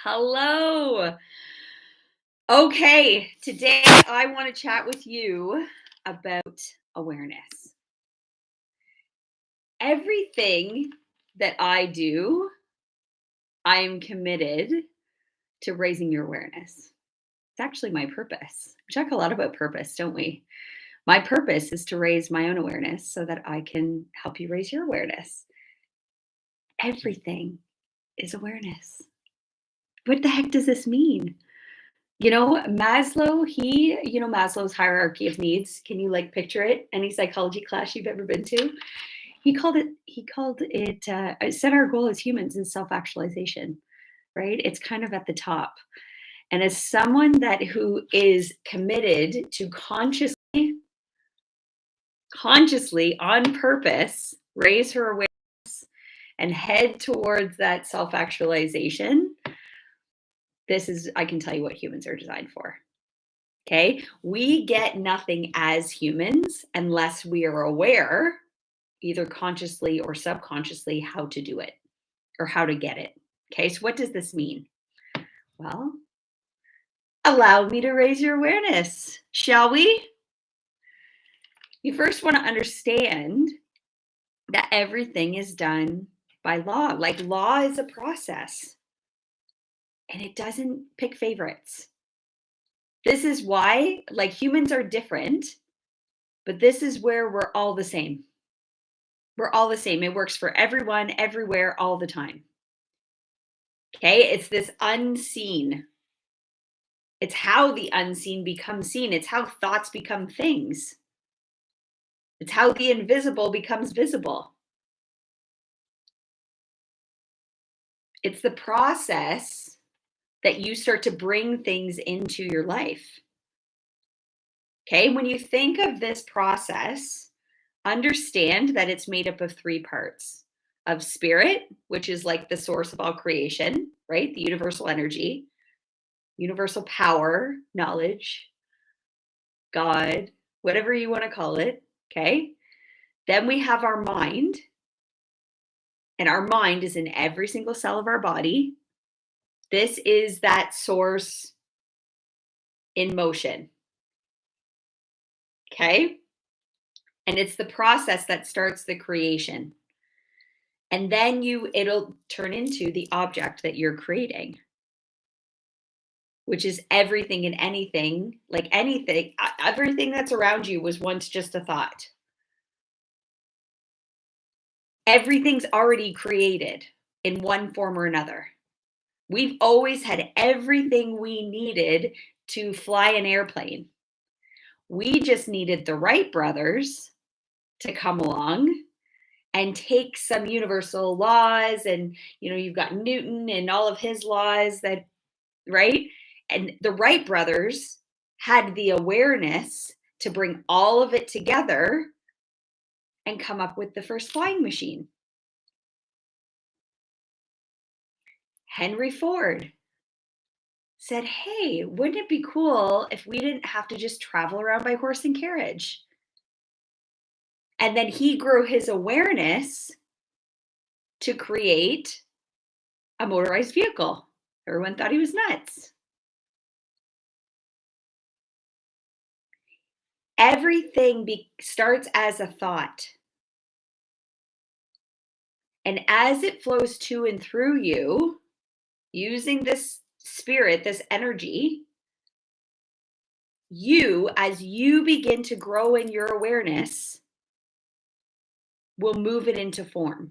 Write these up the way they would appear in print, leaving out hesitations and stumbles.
Hello. Okay, today I want to chat with you about awareness. Everything that I do, I am committed to raising your awareness. It's actually my purpose. We talk a lot about purpose, don't we? My purpose is to raise my own awareness so that I can help you raise your awareness. Everything is awareness. What the heck does this mean? Maslow, Maslow's hierarchy of needs. Can you picture it? Any psychology class you've ever been to? He called it, set our goal as humans is self-actualization, right? It's kind of at the top. And as someone who is committed to consciously on purpose, raise her awareness and head towards that self-actualization, I can tell you what humans are designed for. Okay. We get nothing as humans unless we are aware, either consciously or subconsciously, how to do it or how to get it. Okay. So, what does this mean? Well, allow me to raise your awareness, shall we? You first want to understand that everything is done by law. Like, law is a process and it doesn't pick favorites. This is why, humans are different, but this is where we're all the same. We're all the same. It works for everyone, everywhere, all the time. Okay. It's this unseen. It's how the unseen becomes seen. It's how thoughts become things. It's how the invisible becomes visible. It's the process that you start to bring things into your life. Okay. When you think of this process, understand that it's made up of three parts of spirit, which is like the source of all creation, right? The universal energy, universal power, knowledge, God, whatever you want to call it. Okay. Then we have our mind, and our mind is in every single cell of our body. This is that source in motion. Okay. And it's the process that starts the creation. And then it'll turn into the object that you're creating, which is everything and anything, everything that's around you was once just a thought. Everything's already created in one form or another. We've always had everything we needed to fly an airplane. We just needed the Wright brothers to come along and take some universal laws, and you've got Newton and all of his laws right? And the Wright brothers had the awareness to bring all of it together and come up with the first flying machine. Henry Ford said, hey, wouldn't it be cool if we didn't have to just travel around by horse and carriage? And then he grew his awareness to create a motorized vehicle. Everyone thought he was nuts. Everything starts as a thought. And as it flows to and through you, using this spirit, this energy, as you begin to grow in your awareness, will move it into form.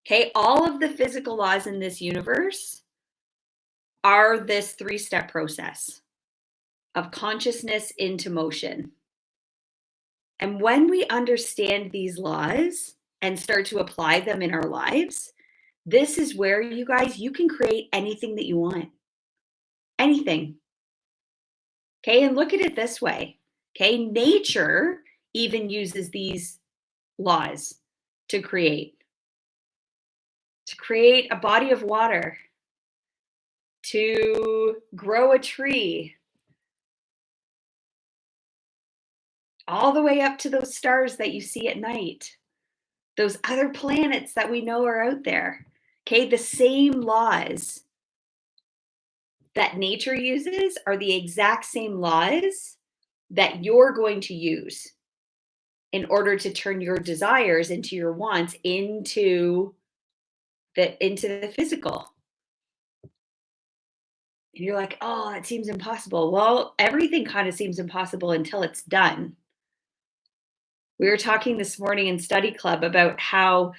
Okay, all of the physical laws in this universe are this 3-step process of consciousness into motion. And when we understand these laws and start to apply them in our lives, this is where you can create anything that you want. Anything. Okay, and look at it this way. Okay, nature even uses these laws to create a body of water, to grow a tree, all the way up to those stars that you see at night, those other planets that we know are out there. Okay, the same laws that nature uses are the exact same laws that you're going to use in order to turn your desires into your wants into the physical. And you're like, "Oh, that seems impossible." Well, everything kind of seems impossible until it's done. We were talking this morning in study club about how,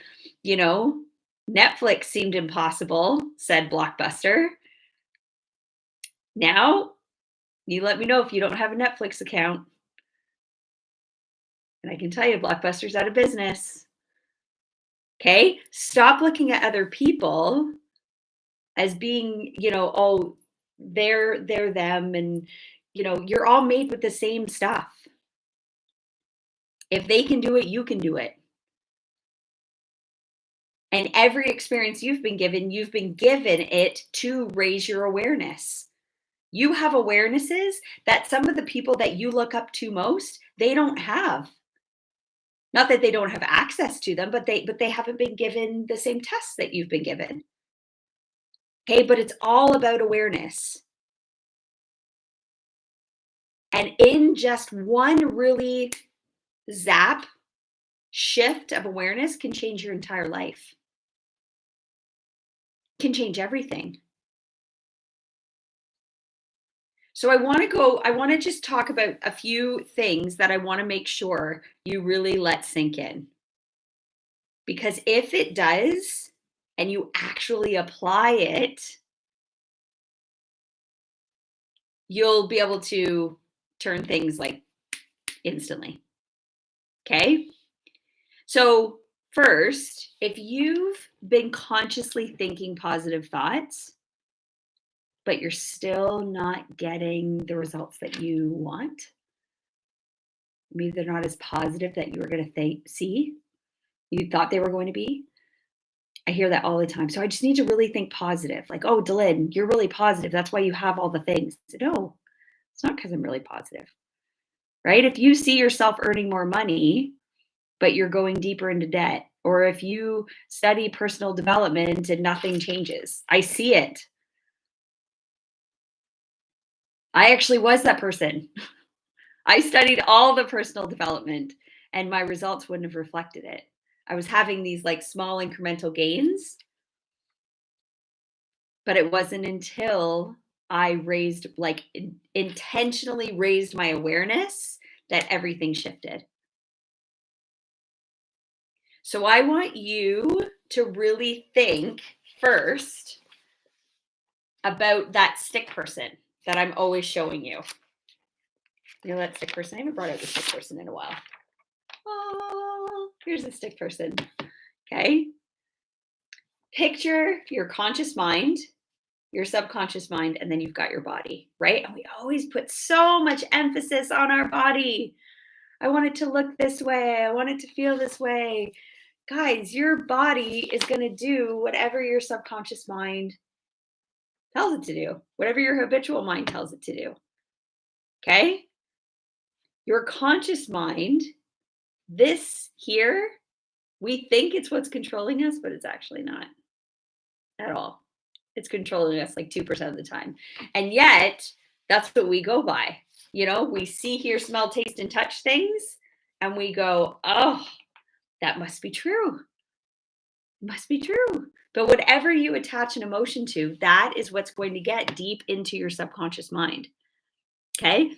you know, Netflix seemed impossible, said Blockbuster. Now, you let me know if you don't have a Netflix account. And I can tell you, Blockbuster's out of business. Okay? Stop looking at other people as being, oh, they're them, and you're all made with the same stuff. If they can do it, you can do it. And every experience you've been given it to raise your awareness. You have awarenesses that some of the people that you look up to most, they don't have. Not that they don't have access to them, but they haven't been given the same tests that you've been given. Okay, but it's all about awareness. And in just one really zap shift of awareness can change your entire life. Can change everything. So I want to just talk about a few things that I want to make sure you really let sink in. Because if it does, and you actually apply it, you'll be able to turn things like instantly. Okay? So, first, if you've been consciously thinking positive thoughts, but you're still not getting the results that you want, maybe they're not as positive that you were going to see, you thought they were going to be. I hear that all the time. So I just need to really think positive. Like, oh, Dylan, you're really positive. That's why you have all the things. No, it's not because I'm really positive, right? If you see yourself earning more money, but you're going deeper into debt, or if you study personal development and nothing changes, I see it. I actually was that person. I studied all the personal development and my results wouldn't have reflected it. I was having these like small incremental gains, but it wasn't until I intentionally raised my awareness that everything shifted. So I want you to really think first about that stick person that I'm always showing you. You know that stick person? I haven't brought out the stick person in a while. Oh, here's the stick person. Okay. Picture your conscious mind, your subconscious mind, and then you've got your body, right? And we always put so much emphasis on our body. I want it to look this way. I want it to feel this way. Guys, your body is going to do whatever your subconscious mind tells it to do, whatever your habitual mind tells it to do. Okay? Your conscious mind, this here, we think it's what's controlling us, but it's actually not at all. It's controlling us like 2% of the time. And yet, that's what we go by. We see, hear, smell, taste, and touch things, and we go, oh, that must be true. Must be true. But whatever you attach an emotion to, that is what's going to get deep into your subconscious mind. Okay?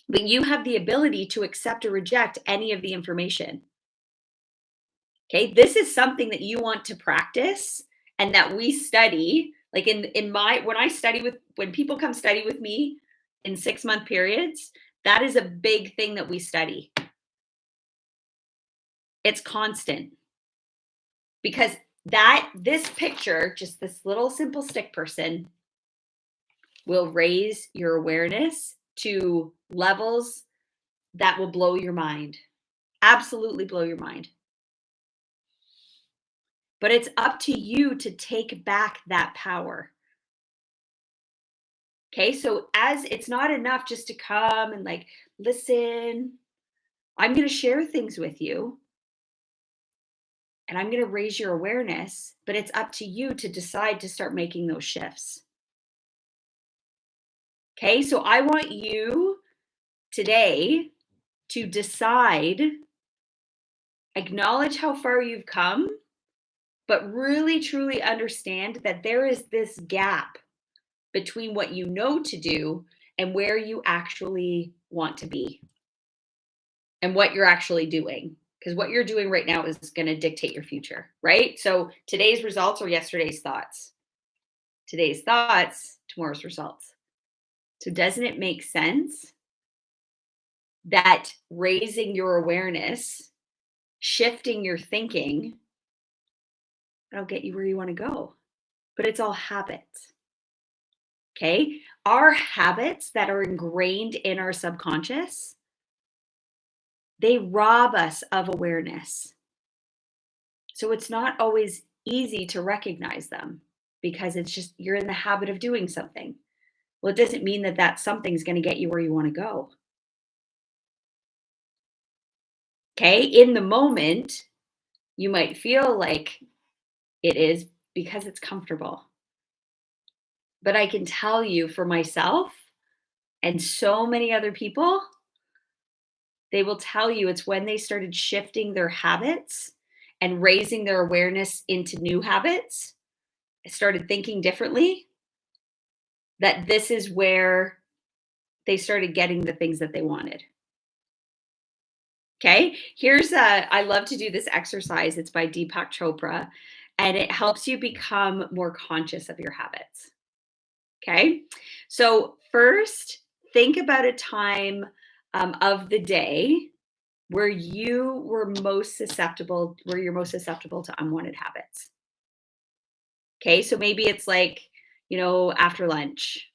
But you have the ability to accept or reject any of the information. Okay? This is something that you want to practice and that we study. Like when people come study with me in 6-month periods, that is a big thing that we study. It's constant. Because this picture, just this little simple stick person, will raise your awareness to levels that will blow your mind. Absolutely blow your mind. But it's up to you to take back that power. Okay, so as it's not enough just to come and like, listen, I'm going to share things with you. and I'm going to raise your awareness, but it's up to you to decide to start making those shifts. Okay, so I want you today to decide, acknowledge how far you've come, but really truly understand that there is this gap between what you know to do and where you actually want to be and what you're actually doing. Because what you're doing right now is going to dictate your future, right? So today's results are yesterday's thoughts. Today's thoughts, tomorrow's results. So doesn't it make sense that raising your awareness, shifting your thinking, that'll get you where you want to go? But it's all habits. Okay? Our habits that are ingrained in our subconscious, they rob us of awareness. So it's not always easy to recognize them because it's just you're in the habit of doing something. Well, it doesn't mean that that something's going to get you where you want to go. Okay? In the moment, you might feel like it is because it's comfortable. But I can tell you for myself and so many other people, they will tell you it's when they started shifting their habits and raising their awareness into new habits, started thinking differently, that this is where they started getting the things that they wanted. Okay, I love to do this exercise. It's by Deepak Chopra, and it helps you become more conscious of your habits. Okay, so first, think about a time of the day where you're most susceptible to unwanted habits. Okay, so maybe it's like, after lunch.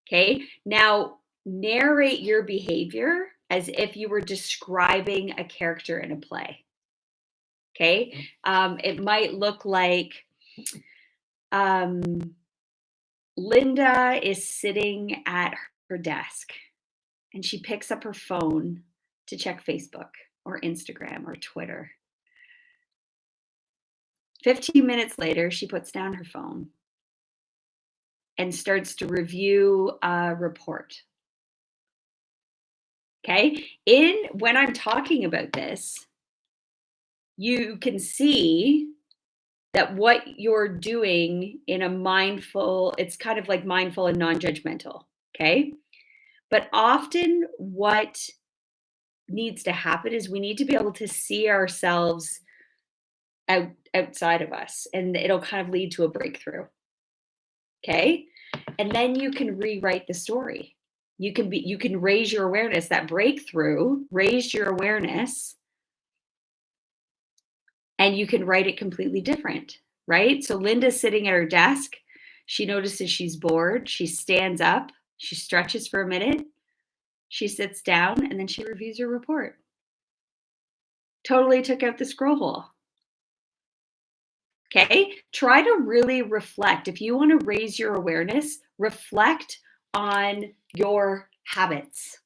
Okay, now narrate your behavior as if you were describing a character in a play. Okay, it might look like um, Linda is sitting at her desk and she picks up her phone to check Facebook or Instagram or Twitter. 15 minutes later, she puts down her phone and starts to review a report. Okay. When I'm talking about this, you can see that what you're doing in a mindful, it's kind of like mindful and non-judgmental. Okay. But often what needs to happen is we need to be able to see ourselves outside of us, and it'll kind of lead to a breakthrough. Okay. And then you can rewrite the story. You can raise your awareness. That breakthrough raised your awareness, and you can write it completely different, right? So Linda's sitting at her desk. She notices she's bored. She stands up. She stretches for a minute. She sits down, and then she reviews her report. Totally took out the scroll hole. Okay, try to really reflect. If you want to raise your awareness, reflect on your habits.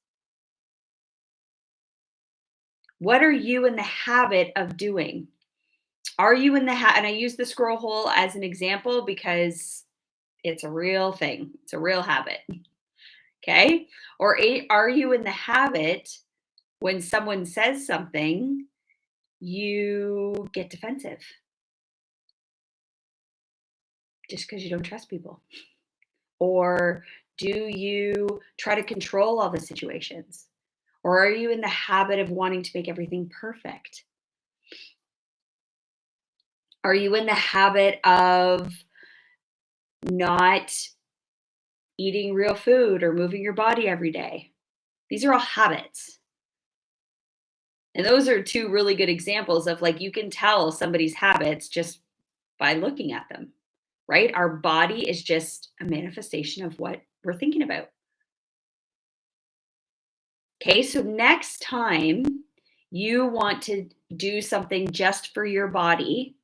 What are you in the habit of doing? Are you in the and I use the scroll hole as an example because it's a real thing. It's a real habit. Okay? Or are you in the habit when someone says something, you get defensive just because you don't trust people? Or do you try to control all the situations? Or are you in the habit of wanting to make everything perfect? Are you in the habit of not eating real food or moving your body every day? These are all habits. And those are two really good examples of, like, you can tell somebody's habits just by looking at them, right? Our body is just a manifestation of what we're thinking about. Okay, so next time you want to do something just for your body,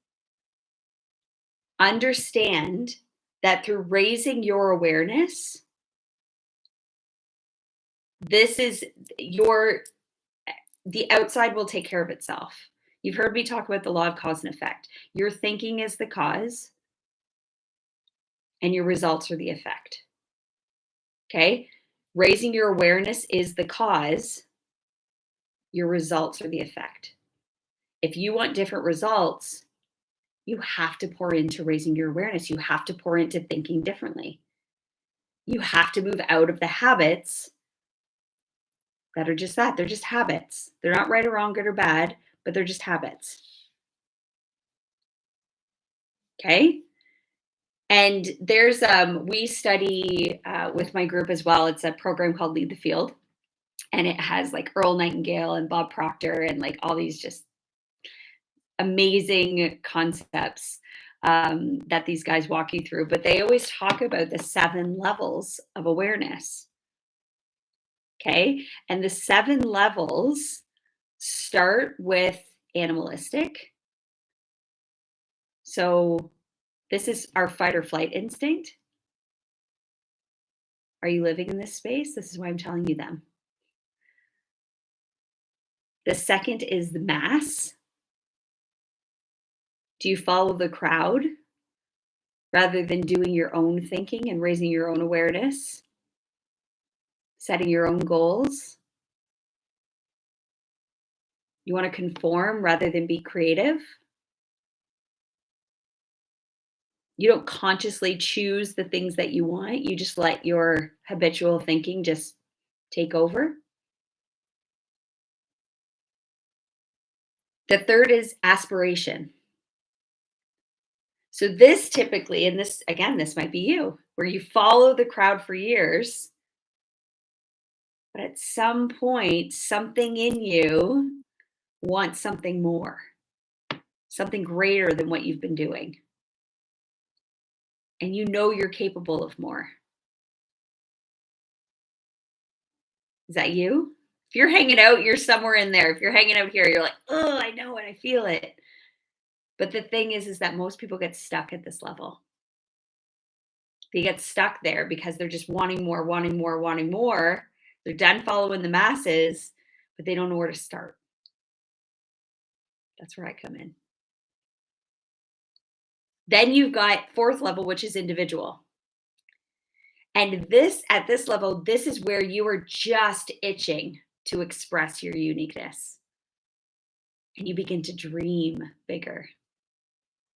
understand that through raising your awareness, this is the outside will take care of itself. You've heard me talk about the law of cause and effect. Your thinking is the cause, and your results are the effect. Okay? Raising your awareness is the cause, your results are the effect. If you want different results, you have to pour into raising your awareness. You have to pour into thinking differently. You have to move out of the habits that are just that. They're just habits. They're not right or wrong, good or bad, but they're just habits. Okay? And there's we study with my group as well. It's a program called Lead the Field, and it has like Earl Nightingale and Bob Proctor and like all these just amazing concepts that these guys walk you through. But they always talk about the 7 levels of awareness. Okay, and the 7 levels start with animalistic. So this is our fight or flight instinct. Are you living in this space? This is why I'm telling you them. The second is the mass. Do you follow the crowd rather than doing your own thinking and raising your own awareness, setting your own goals? You want to conform rather than be creative? You don't consciously choose the things that you want. You just let your habitual thinking just take over. The third is aspiration. So this typically, and this again, this might be you, where you follow the crowd for years, but at some point, something in you wants something more, something greater than what you've been doing. And you know you're capable of more. Is that you? If you're hanging out, you're somewhere in there. If you're hanging out here, you're like, oh, I know it, I feel it. But the thing is that most people get stuck at this level. They get stuck there because they're just wanting more, wanting more, wanting more. They're done following the masses, but they don't know where to start. That's where I come in. Then you've got 4th level, which is individual. And this, at this level, this is where you are just itching to express your uniqueness. And you begin to dream bigger.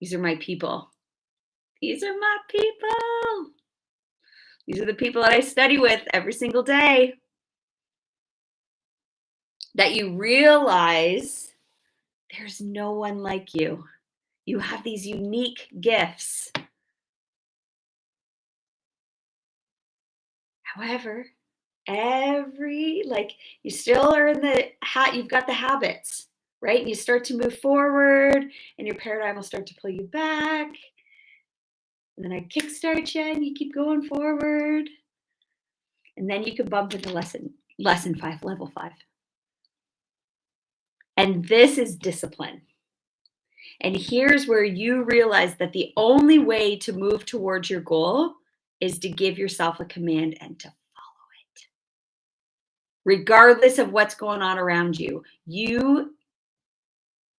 These are my people. These are my people. These are the people that I study with every single day. That you realize there's no one like you. You have these unique gifts. However, you still are in the you've got the habits, right? And you start to move forward and your paradigm will start to pull you back. And then I kickstart you and you keep going forward. And then you can bump into lesson 5, level 5. And this is discipline. And here's where you realize that the only way to move towards your goal is to give yourself a command and to follow it. Regardless of what's going on around you, you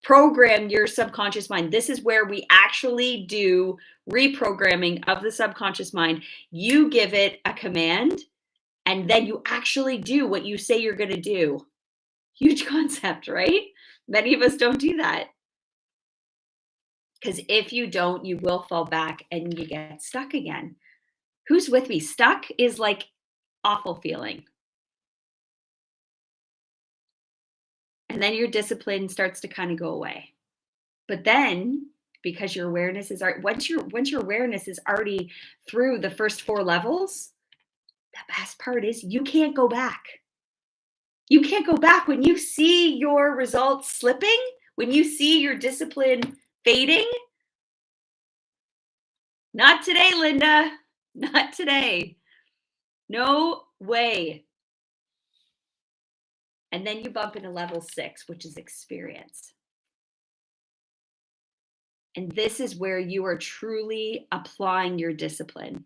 program your subconscious mind. This is where we actually do reprogramming of the subconscious mind. You give it a command, and then you actually do what you say you're going to do. Huge concept, right? Many of us don't do that. Because if you don't, you will fall back and you get stuck again. Who's with me? Stuck is like awful feeling. And then your discipline starts to kind of go away. But then, because your awareness is once your awareness is already through the first 4 levels, the best part is you can't go back. You can't go back when you see your results slipping, when you see your discipline fading. Not today, Linda. Not today. No way. And then you bump into level 6, which is experience. And this is where you are truly applying your discipline.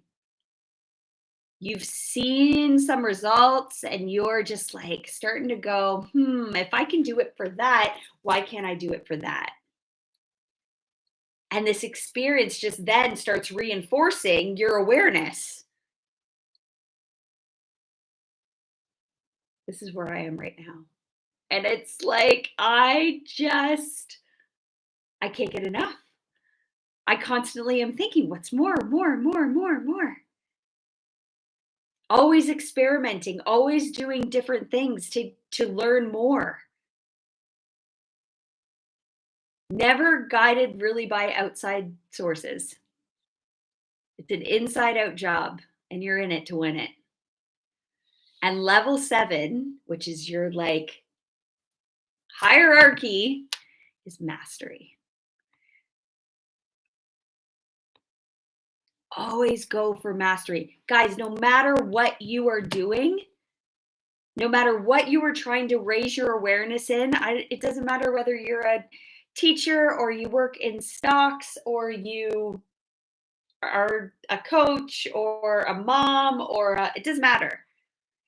You've seen some results and you're just like starting to go, if I can do it for that, why can't I do it for that? And this experience just then starts reinforcing your awareness. This is where I am right now. And it's like, I can't get enough. I constantly am thinking, what's more, more, more, more, more. Always experimenting, always doing different things to learn more. Never guided really by outside sources. It's an inside out job and you're in it to win it. And level 7, which is your like hierarchy, is mastery. Always go for mastery. Guys, no matter what you are doing, no matter what you are trying to raise your awareness in, it doesn't matter whether you're a teacher or you work in stocks or you are a coach or a mom it doesn't matter.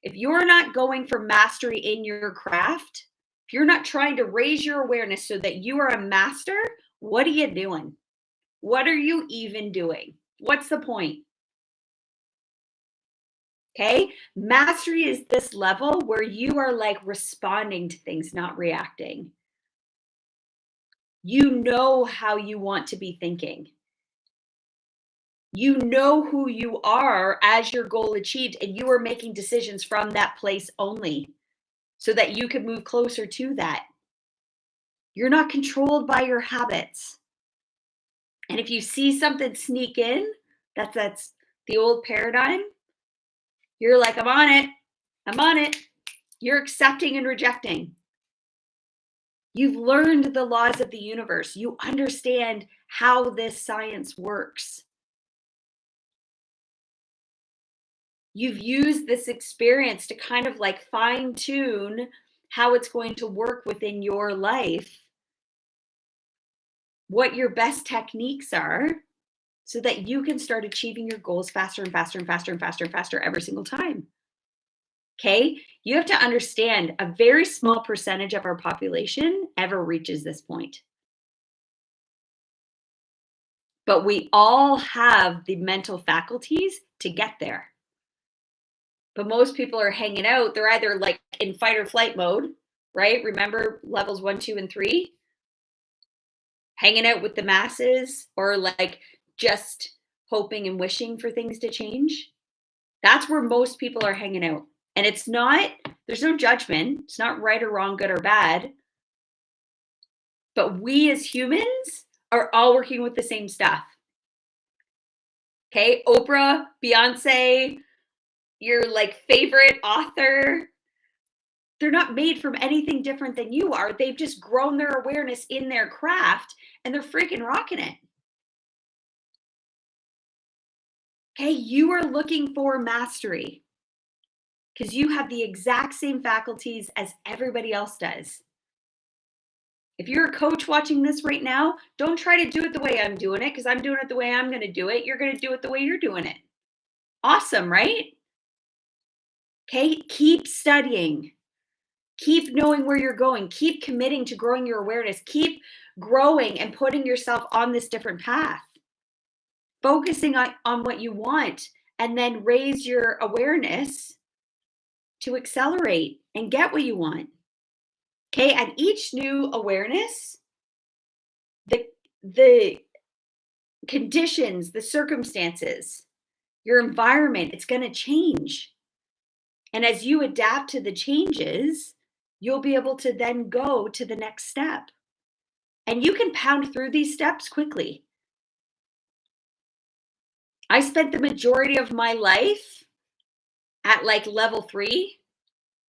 If you're not going for mastery in your craft, if you're not trying to raise your awareness so that you are a master, what are you doing? What are you even doing? What's the point? Okay. Mastery is this level where you are like responding to things, not reacting. You know how you want to be thinking. You know who you are as your goal achieved, and you are making decisions from that place only so that you can move closer to that. You're not controlled by your habits. And if you see something sneak in, that's the old paradigm. You're like, I'm on it. I'm on it. You're accepting and rejecting. You've learned the laws of the universe. You understand how this science works. You've used this experience to kind of like fine tune how it's going to work within your life, what your best techniques are, so that you can start achieving your goals faster and faster and faster and faster and faster every single time. Okay. You have to understand a very small percentage of our population ever reaches this point. But we all have the mental faculties to get there. But most people are hanging out. They're either like in fight or flight mode, right? Remember levels 1, 2, and 3? Hanging out with the masses or like just hoping and wishing for things to change. That's where most people are hanging out. And there's no judgment. It's not right or wrong, good or bad. But we as humans are all working with the same stuff. Okay, Oprah, Beyonce, your like favorite author, they're not made from anything different than you are. They've just grown their awareness in their craft and they're freaking rocking it. Okay, you are looking for mastery because you have the exact same faculties as everybody else does. If you're a coach watching this right now, don't try to do it the way I'm doing it because I'm doing it the way I'm going to do it. You're going to do it the way you're doing it. Awesome, right? Okay, keep studying. Keep knowing where you're going. Keep committing to growing your awareness. Keep growing and putting yourself on this different path. Focusing on what you want and then raise your awareness to accelerate and get what you want. Okay, at each new awareness, the conditions, the circumstances, your environment, it's going to change. And as you adapt to the changes, you'll be able to then go to the next step. And you can pound through these steps quickly. I spent the majority of my life at like level 3,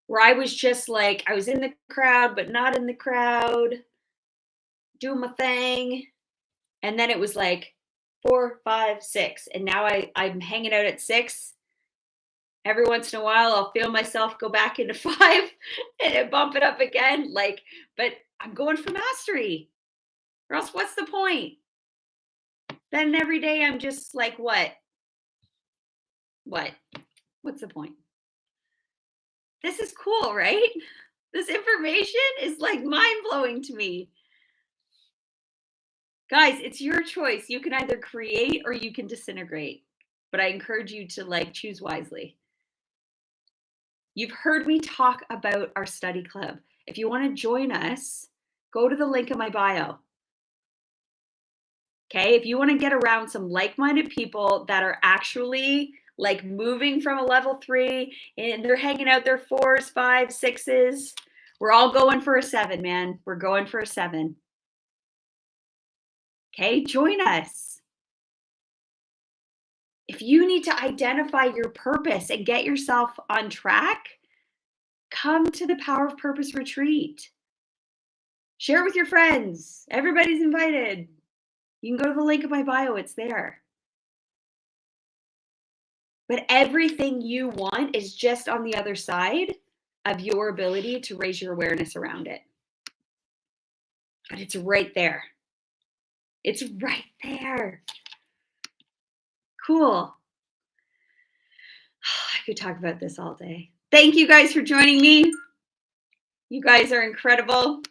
where I was just like, I was in the crowd, but not in the crowd, doing my thing. And then it was like 4, 5, 6. And now I'm hanging out at 6. Every once in a while, I'll feel myself go back into 5 and then bump it up again. But I'm going for mastery. Or else what's the point? Then every day I'm just like, what? What's the point? This is cool, right? This information is like mind blowing to me. Guys, it's your choice. You can either create or you can disintegrate. But I encourage you to like choose wisely. You've heard me talk about our study club. If you want to join us, go to the link in my bio. Okay. If you want to get around some like minded people that are actually like moving from a level 3 and they're hanging out their 4s, 5s, 6s, we're all going for a 7, man. We're going for a 7. Okay. Join us. If you need to identify your purpose and get yourself on track, come to the Power of Purpose retreat. Share it with your friends. Everybody's invited. You can go to the link in my bio, it's there. But everything you want is just on the other side of your ability to raise your awareness around it. But it's right there. It's right there. Cool. I could talk about this all day. Thank you guys for joining me. You guys are incredible.